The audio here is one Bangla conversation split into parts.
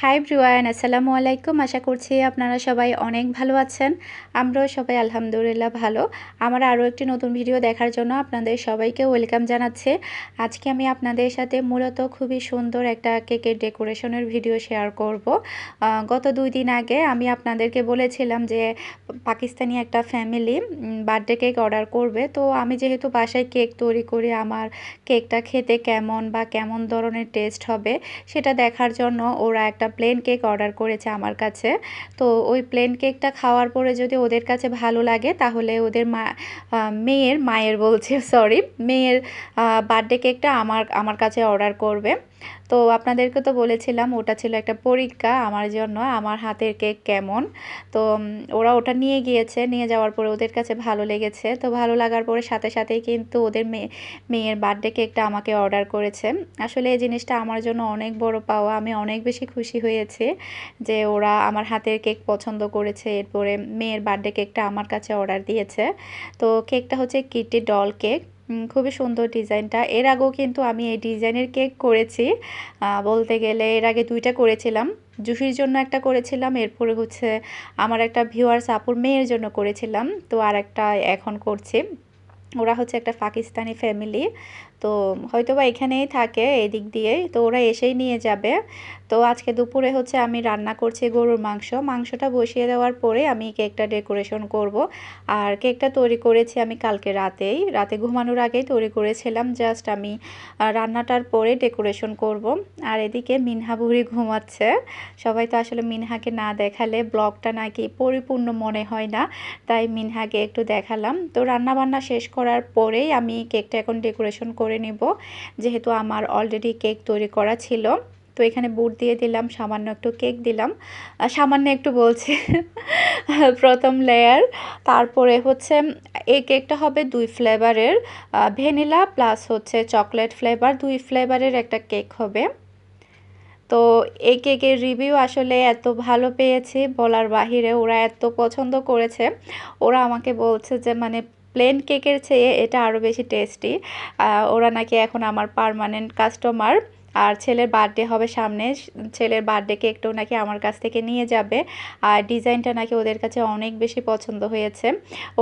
হাই এভরিওয়ান, আসসালামু আলাইকুম। আশা করছি আপনারা সবাই অনেক ভালো আছেন। আমরাও সবাই আলহামদুলিল্লাহ ভালো। আমার আরও একটি নতুন ভিডিও দেখার জন্য আপনাদের সবাইকে ওয়েলকাম জানাচ্ছি। আজকে আমি আপনাদের সাথে মূলত খুবই সুন্দর একটা কেকের ডেকোরেশনের ভিডিও শেয়ার করব। গত 2 দিন আগে আমি আপনাদেরকে বলেছিলাম যে পাকিস্তানি একটা ফ্যামিলি বার্থডে কেক অর্ডার করবে। তো আমি যেহেতু বাসায় কেক তৈরি করি, আমার কেকটা খেতে কেমন বা কেমন ধরনের টেস্ট হবে সেটা দেখার জন্য ওরা একটা প্লেন কেক অর্ডার করেছে আমার কাছে। তো ওই প্লেন কেকটা খাওয়ার পরে যদি ওদের কাছে ভালো লাগে তাহলে ওদের মায়ের বলছে সরি মেয়ের বার্থডে কেকটা আমার কাছে অর্ডার করবে। তো আপনাদেরকে তো বলেছিলাম ওটা ছিল একটা পরীক্ষা আমার জন্য, আমার হাতের কেক কেমন। তো ওরা ওটা নিয়ে গিয়েছে, নিয়ে যাওয়ার পরে ওদের কাছে ভালো লেগেছে। তো ভালো লাগার পরে সাথে সাথেই কিন্তু ওদের মেয়ের বার্থডে কেকটা আমাকে অর্ডার করেছে। আসলে এই জিনিসটা আমার জন্য অনেক বড় পাওয়া। আমি অনেক বেশি খুশি হয়েছি যে ওরা আমার হাতের কেক পছন্দ করেছে, এরপরে মেয়ের বার্থডে কেকটা আমার কাছে অর্ডার দিয়েছে। তো কেকটা হচ্ছে কিটি ডল কেক। খুবই সুন্দর ডিজাইনটা। এর আগেও কিন্তু আমি এই ডিজাইনের কেক করেছি। বলতে গেলে এর আগে 2টা করেছিলাম। জুহির জন্য একটা করেছিলাম, এরপরে হচ্ছে আমার একটা ভিউয়ার্স আপুর মেয়ের জন্য করেছিলাম। তো আর একটা এখন করছি। ওরা হচ্ছে একটা পাকিস্তানি ফ্যামিলি, তো হয়তোবা এখানেই থাকে এদিক দিয়েই, তো ওরা এসেই নিয়ে যাবে। তো আজকে দুপুরে হচ্ছে আমি রান্না করছি গরুর মাংসটা বসিয়ে দেওয়ার পরে আমি কেকটা ডেকোরেশন করব। আর কেকটা তৈরি করেছি আমি কালকে রাতে ঘুমানোর আগেই তৈরি করেছিলাম, জাস্ট আমি রান্নাটার পরে ডেকোরেশন করব। আর এদিকে মিনহা বুড়ি ঘুমাচ্ছে। সবাই তো আসলে মিনহাকে না দেখালে ব্লগটা নাকি পরিপূর্ণ মনে হয় না, তাই মিনহাকে একটু দেখালাম। তো রান্না বান্না শেষ করার পরেই আমি কেকটা এখন ডেকোরেশন করে নিব, যেহেতু আমার অলরেডি কেক তৈরি করা ছিল। তো এখানে বুট দিয়ে দিলাম, সামান্য একটু কেক দিলাম, সামান্য একটু বলছি প্রথম লেয়ার। তারপরে হচ্ছে এই কেকটা হবে 2 ফ্লেভারের, ভ্যানিলা প্লাস হচ্ছে চকলেট ফ্লেভার, 2 ফ্লেভারের একটা কেক হবে। তো এই কেকের রিভিউ আসলে এত ভালো পেয়েছি বলার বাহিরে, ওরা এত পছন্দ করেছে। ওরা আমাকে বলছে যে মানে প্লেন কেকের চেয়ে এটা আরও বেশি টেস্টি। ওরা নাকি এখন আমার পার্মানেন্ট কাস্টমার। আর ছেলের বার্থডে হবে সামনে, ছেলের বার্থডে কেকটাও নাকি আমার কাছ থেকে নিয়ে যাবে। আর ডিজাইনটা নাকি ওদের কাছে অনেক বেশি পছন্দ হয়েছে।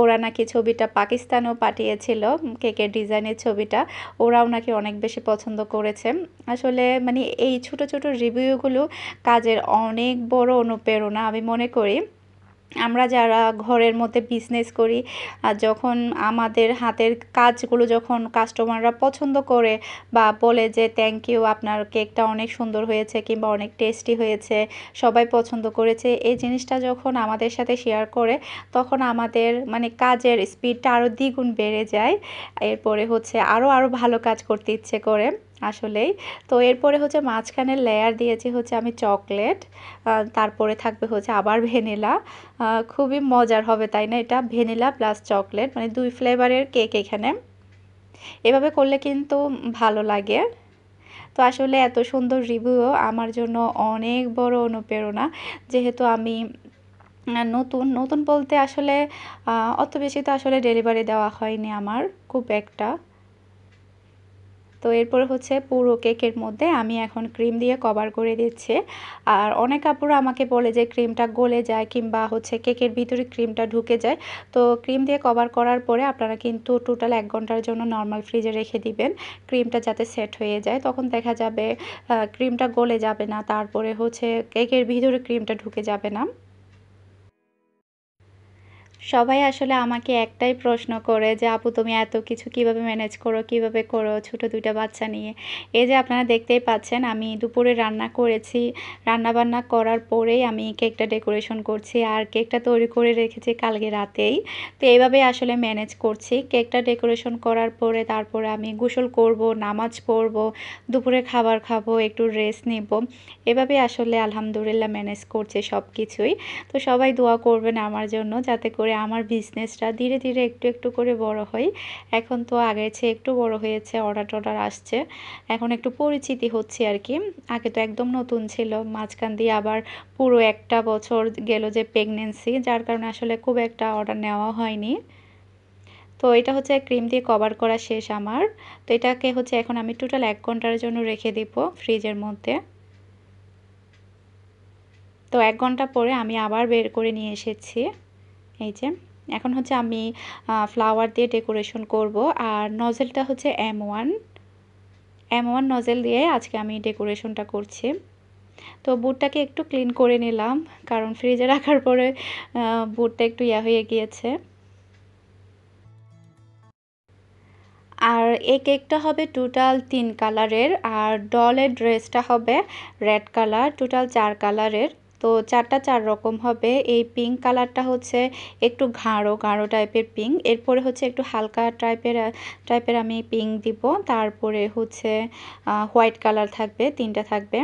ওরা নাকি ছবিটা পাকিস্তানেও পাঠিয়েছিল, কেকের ডিজাইনের ছবিটা। ওরাও নাকি অনেক বেশি পছন্দ করেছে। আসলে মানে এই ছোট ছোট রিভিউগুলো কাজের অনেক বড় অনুপ্রেরণা আমি মনে করি। আমরা যারা ঘরের মধ্যে বিজনেস করি, আর যখন আমাদের হাতের কাজগুলো যখন কাস্টমাররা পছন্দ করে বা বলে যে থ্যাংক ইউ, আপনার কেকটা অনেক সুন্দর হয়েছে কিংবা অনেক টেস্টি হয়েছে, সবাই পছন্দ করেছে, এই জিনিসটা যখন আমাদের সাথে শেয়ার করে তখন আমাদের মানে কাজের স্পিডটা আরও দ্বিগুণ বেড়ে যায়। এরপরে হচ্ছে আরও ভালো কাজ করতে ইচ্ছে করে আসলেই। তো এরপরে হচ্ছে মাঝখানে লেয়ার দিয়েছি হচ্ছে আমি চকলেট, তারপরে থাকবে হচ্ছে আবার ভ্যানিলা। খুবই মজার হবে তাই না? এটা ভ্যানিলা প্লাস চকলেট মানে 2 ফ্লেভারের কেক এখানে। এভাবে করলে কিন্তু ভালো লাগে। তো আসলে এত সুন্দর রিভিউ আমার জন্য অনেক বড় অনুপ্রেরণা, যেহেতু আমি নতুন নতুন বলতে আসলে অত বেশি তো আসলে ডেলিভারি দেওয়া হয়নি আমার খুব একটা। তো এরপরে হচ্ছে পুরো কেকের মধ্যে আমি এখন ক্রিম দিয়ে কভার করে দিচ্ছি। আর অনেক আপুরা আমাকে বলে যে ক্রিমটা গলে যায় কিংবা হচ্ছে কেকের ভিতরে ক্রিমটা ঢুকে যায়। তো ক্রিম দিয়ে কভার করার পরে আপনারা কিন্তু টোটাল 1 ঘন্টার জন্য নর্মাল ফ্রিজে রেখে দিবেন, ক্রিমটা যাতে সেট হয়ে যায়। তখন দেখা যাবে ক্রিমটা গলে যাবে না, তারপরে হচ্ছে কেকের ভিতরে ক্রিমটা ঢুকে যাবে না। সবাই আসলে আমাকে একটাই প্রশ্ন করে যে আপু তুমি এত কিছু কিভাবে ম্যানেজ করো, কিভাবে করো ছোট 2টা বাচ্চা নিয়ে। এই যে আপনারা দেখতেই পাচ্ছেন আমি দুপুরে রান্না করেছি, রান্নাবান্না করার পরেই আমি কেকটা ডেকোরেশন করছি আর কেকটা তৈরি করে রেখেছি কালকে রাতেই। তো এইভাবেই আসলে ম্যানেজ করছি। কেকটা ডেকোরেশন করার পরে তারপরে আমি গোসল করব, নামাজ পড়ব, দুপুরে খাবার খাবো, একটু রেস্ট নিব। এভাবেই আসলে আলহামদুলিল্লাহ ম্যানেজ করছি সব কিছুই। তো সবাই দোয়া করবেন আমার জন্য যাতে করে আমার বিজনেসটা ধীরে ধীরে একটু একটু করে বড় হয়। এখন তো আগের চেয়ে একটু বড় হয়েছে, অর্ডার আসছে, এখন একটু পরিচিতি হচ্ছে আর কি। আগে তো একদম নতুন ছিল, মাঝখান দিয়ে আবার পুরো একটা বছর গেল যে প্রেগনেন্সি, যার কারণে আসলে খুব একটা অর্ডার নেওয়া হয়নি। তো এটা হচ্ছে ক্রিম দিয়ে কভার করা শেষ আমার। তো এটাকে হচ্ছে এখন আমি টোটাল 1 ঘন্টার জন্য রেখে দিব ফ্রিজের মধ্যে। তো 1 ঘন্টা পরে আমি আবার বের করে নিয়ে এসেছি। এই যে এখন হচ্ছে আমি ফ্লাওয়ার দিয়ে ডেকোরেশন করব। আর নজেলটা হচ্ছে M1 নজেল দিয়ে আজকে আমি ডেকোরেশনটা করছি। তো বুটটাকে একটু ক্লিন করে নিলাম, কারণ ফ্রিজে রাখার পরে বুটটা একটু হয়ে গিয়েছে। আর এই কেকটা হবে টোটাল 3 কালারের, আর ডলের ড্রেসটা হবে রেড কালার, টোটাল 4 কালারের। তো 4টা 4 রকম হবে। এই পিঙ্ক কালারটা হচ্ছে একটু গাঢ় টাইপের পিঙ্ক, এরপরে হচ্ছে একটু হালকা টাইপের আমি পিঙ্ক দিব, তারপরে হচ্ছে হোয়াইট কালার থাকবে, 3টা থাকবে।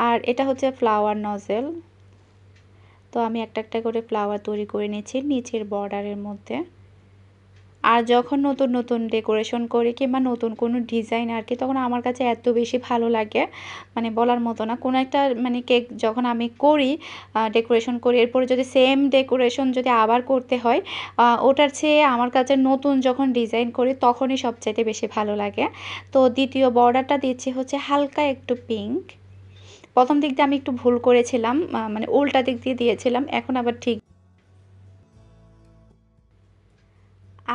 আর এটা হচ্ছে ফ্লাওয়ার নজেল। তো আমি একটা একটা করে ফ্লাওয়ার তৈরি করে নিয়েছি নিচের বর্ডারের মধ্যে। আর যখন নতুন নতুন ডেকোরেশন করি কিংবা নতুন কোনো ডিজাইন আর কি, তখন আমার কাছে এত বেশি ভালো লাগে, মানে বলার মতো না। কোনো একটা মানে কেক যখন আমি করি, ডেকোরেশন করি, এরপরে যদি সেম ডেকোরেশন যদি আবার করতে হয়, ওটার চেয়ে আমার কাছে নতুন যখন ডিজাইন করি তখনই সবচাইতে বেশি ভালো লাগে। তো দ্বিতীয় বর্ডারটা দিচ্ছি হচ্ছে হালকা একটু পিঙ্ক। প্রথম দিক দিয়ে আমি একটু ভুল করেছিলাম, মানে উল্টা দিক দিয়ে দিয়েছিলাম, এখন আবার ঠিক।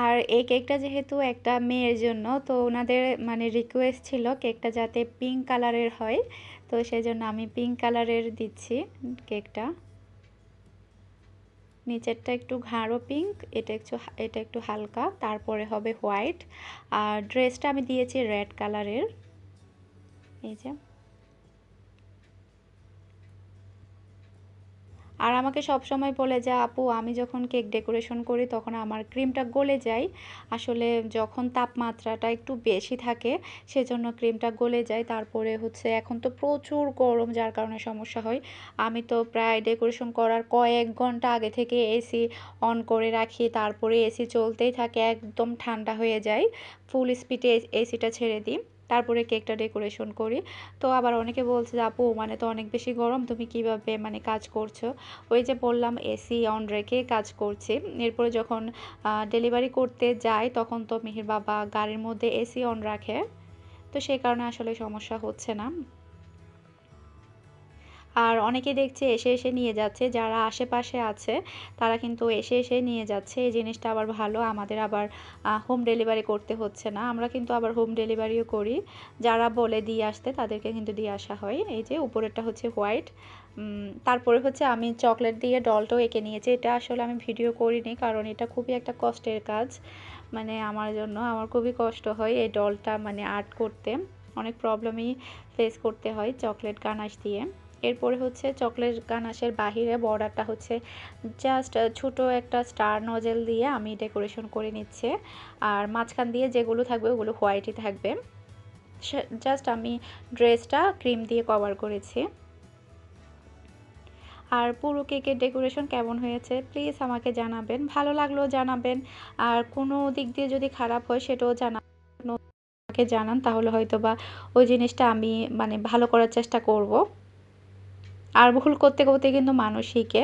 আর এই কেকটা যেহেতু একটা মেয়ের জন্য, তো ওনাদের মানে রিকোয়েস্ট ছিল কেকটা যাতে পিঙ্ক কালারের হয়, তো সেজন্য আমি পিঙ্ক কালারের দিচ্ছি কেকটা। নিচেরটা একটু গাঢ় পিঙ্ক, এটা একটু হালকা, তারপরে হবে হোয়াইট। আর ড্রেসটা আমি দিয়েছি রেড কালারের। এই যে, আর আমাকে সব সময় বলে যে আপু, আমি যখন কেক ডেকোরেশন করি তখন আমার ক্রিমটা গলে যায়। আসলে যখন তাপমাত্রাটা একটু বেশি থাকে সেজন্য ক্রিমটা গলে যায়। তারপরে হচ্ছে এখন তো প্রচুর গরম, যার কারণে সমস্যা হয়। আমি তো প্রায় ডেকোরেশন করার কয়েক ঘন্টা আগে থেকে এসি অন করে রাখি, তারপরে এসি চলতেই থাকে, একদম ঠান্ডা হয়ে যায়, ফুল স্পিডে এসিটা ছেড়ে দিই, তারপরে কেকটা ডেকোরেশন করি। তো আবার অনেকে বলছে যে আপু, মানে তো অনেক বেশি গরম, তুমি কিভাবে মানে কাজ করছো? ওই যে বললাম, এসি অন রেখে কাজ করছি। এরপরে যখন ডেলিভারি করতে যাই তখন তো মিহির বাবা গাড়ির মধ্যে এসি অন রাখে, তো সেই কারণে আসলে সমস্যা হচ্ছে না। আর অনেকে দেখছি এসে এসে নিয়ে যাচ্ছে, যারা আশেপাশে আছে তারা কিন্তু এসে এসে নিয়ে যাচ্ছে, এই জিনিসটা আবার ভালো। আমাদের আবার হোম ডেলিভারি করতে হচ্ছে না, আমরা কিন্তু আবার হোম ডেলিভারিও করি। যারা বলে দিয়ে আসতে তাদেরকে কিন্তু দিয়ে আসা হয়। এই যে উপরেরটা হচ্ছে হোয়াইট, তারপরে হচ্ছে আমি চকলেট দিয়ে ডলটাও এঁকে নিয়েছি। এটা আসলে আমি ভিডিও করিনি, কারণ এটা খুবই একটা কষ্টের কাজ, মানে আমার জন্য আমার খুবই কষ্ট হয় এই ডলটা মানে আর্ট করতে, অনেক প্রবলেমই ফেস করতে হয় চকলেট গানাশ দিয়ে। এরপরে হচ্ছে চকলেট গানাশের বাহিরে বর্ডারটা হচ্ছে জাস্ট ছোট একটা স্টার নজেল দিয়ে আমি ডেকোরেশন করে নিচ্ছে। আর মাঝখান দিয়ে যেগুলো থাকবে ওগুলো হোয়াইটই থাকবে। জাস্ট আমি ড্রেসটা ক্রিম দিয়ে কভার করেছি। আর পুরো কেকের ডেকোরেশন কেমন হয়েছে প্লিজ আমাকে জানাবেন, ভালো লাগলেও জানাবেন, আর কোনো দিক দিয়ে যদি খারাপ হয় সেটাও আমাকে জানান, তাহলে হয়তো বা ওই জিনিসটা আমি মানে ভালো করার চেষ্টা করব। আর ভুল করতে করতে কিন্তু মানুষ শিখে।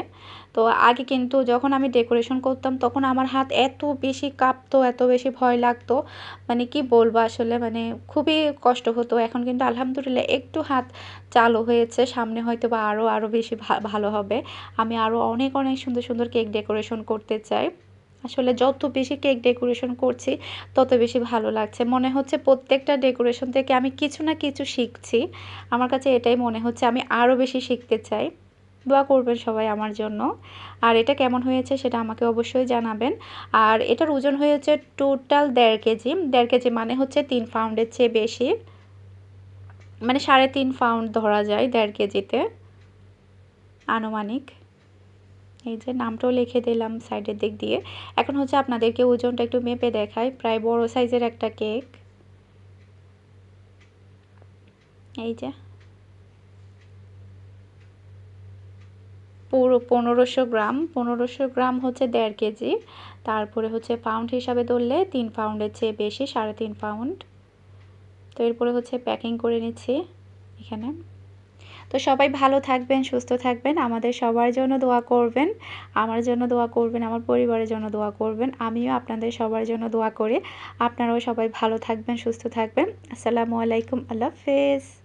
তো আগে কিন্তু যখন আমি ডেকোরেশন করতাম তখন আমার হাত এত বেশি কাঁপতো, এত বেশি ভয় লাগতো, মানে কি বলবো আসলে, মানে খুবই কষ্ট হতো। এখন কিন্তু আলহামদুলিল্লাহ একটু হাত চালু হয়েছে, সামনে হয়তো বা আরও বেশি ভালো হবে। আমি আরও অনেক অনেক সুন্দর সুন্দর কেক ডেকোরেশন করতে চাই। আসলে যত বেশি কেক ডেকোরেশন করছি তত বেশি ভালো লাগছে, মনে হচ্ছে প্রত্যেকটা ডেকোরেশন থেকে আমি কিছু না কিছু শিখছি। আমার কাছে এটাই মনে হচ্ছে, আমি আরও বেশি শিখতে চাই। দোয়া করবেন সবাই আমার জন্য। আর এটা কেমন হয়েছে সেটা আমাকে অবশ্যই জানাবেন। আর এটার ওজন হয়েছে টোটাল 1.5 কেজি। 1.5 কেজি মানে হচ্ছে 3 পাউন্ডের চেয়ে বেশি, মানে 3.5 পাউন্ড ধরা যায় 1.5 কেজিতে আনুমানিক। এই যে নামটাও লিখে দিলাম সাইডের দিক দিয়ে। এখন হচ্ছে আপনাদেরকে ওজনটা একটু মেপে দেখাই, প্রায় বড় সাইজের একটা কেক। এই যে পুরো 1500 গ্রাম, 1500 গ্রাম হচ্ছে 1.5 কেজি। তারপরে হচ্ছে পাউন্ড হিসাবে ধরলে 3 পাউন্ডের চেয়ে বেশি, 3.5 পাউন্ড। তো এরপরে হচ্ছে প্যাকিং করে নিচ্ছি এখানে। তো সবাই ভালো থাকবেন, সুস্থ থাকবেন, আমাদের সবার জন্য দোয়া করবেন, আমার জন্য দোয়া করবেন, আমার পরিবারের জন্য দোয়া করবেন। আমিও আপনাদের সবার জন্য দোয়া করি। আপনারাও সবাই ভালো থাকবেন, সুস্থ থাকবেন। আসসালামু আলাইকুম, আল্লাহ হাফেজ।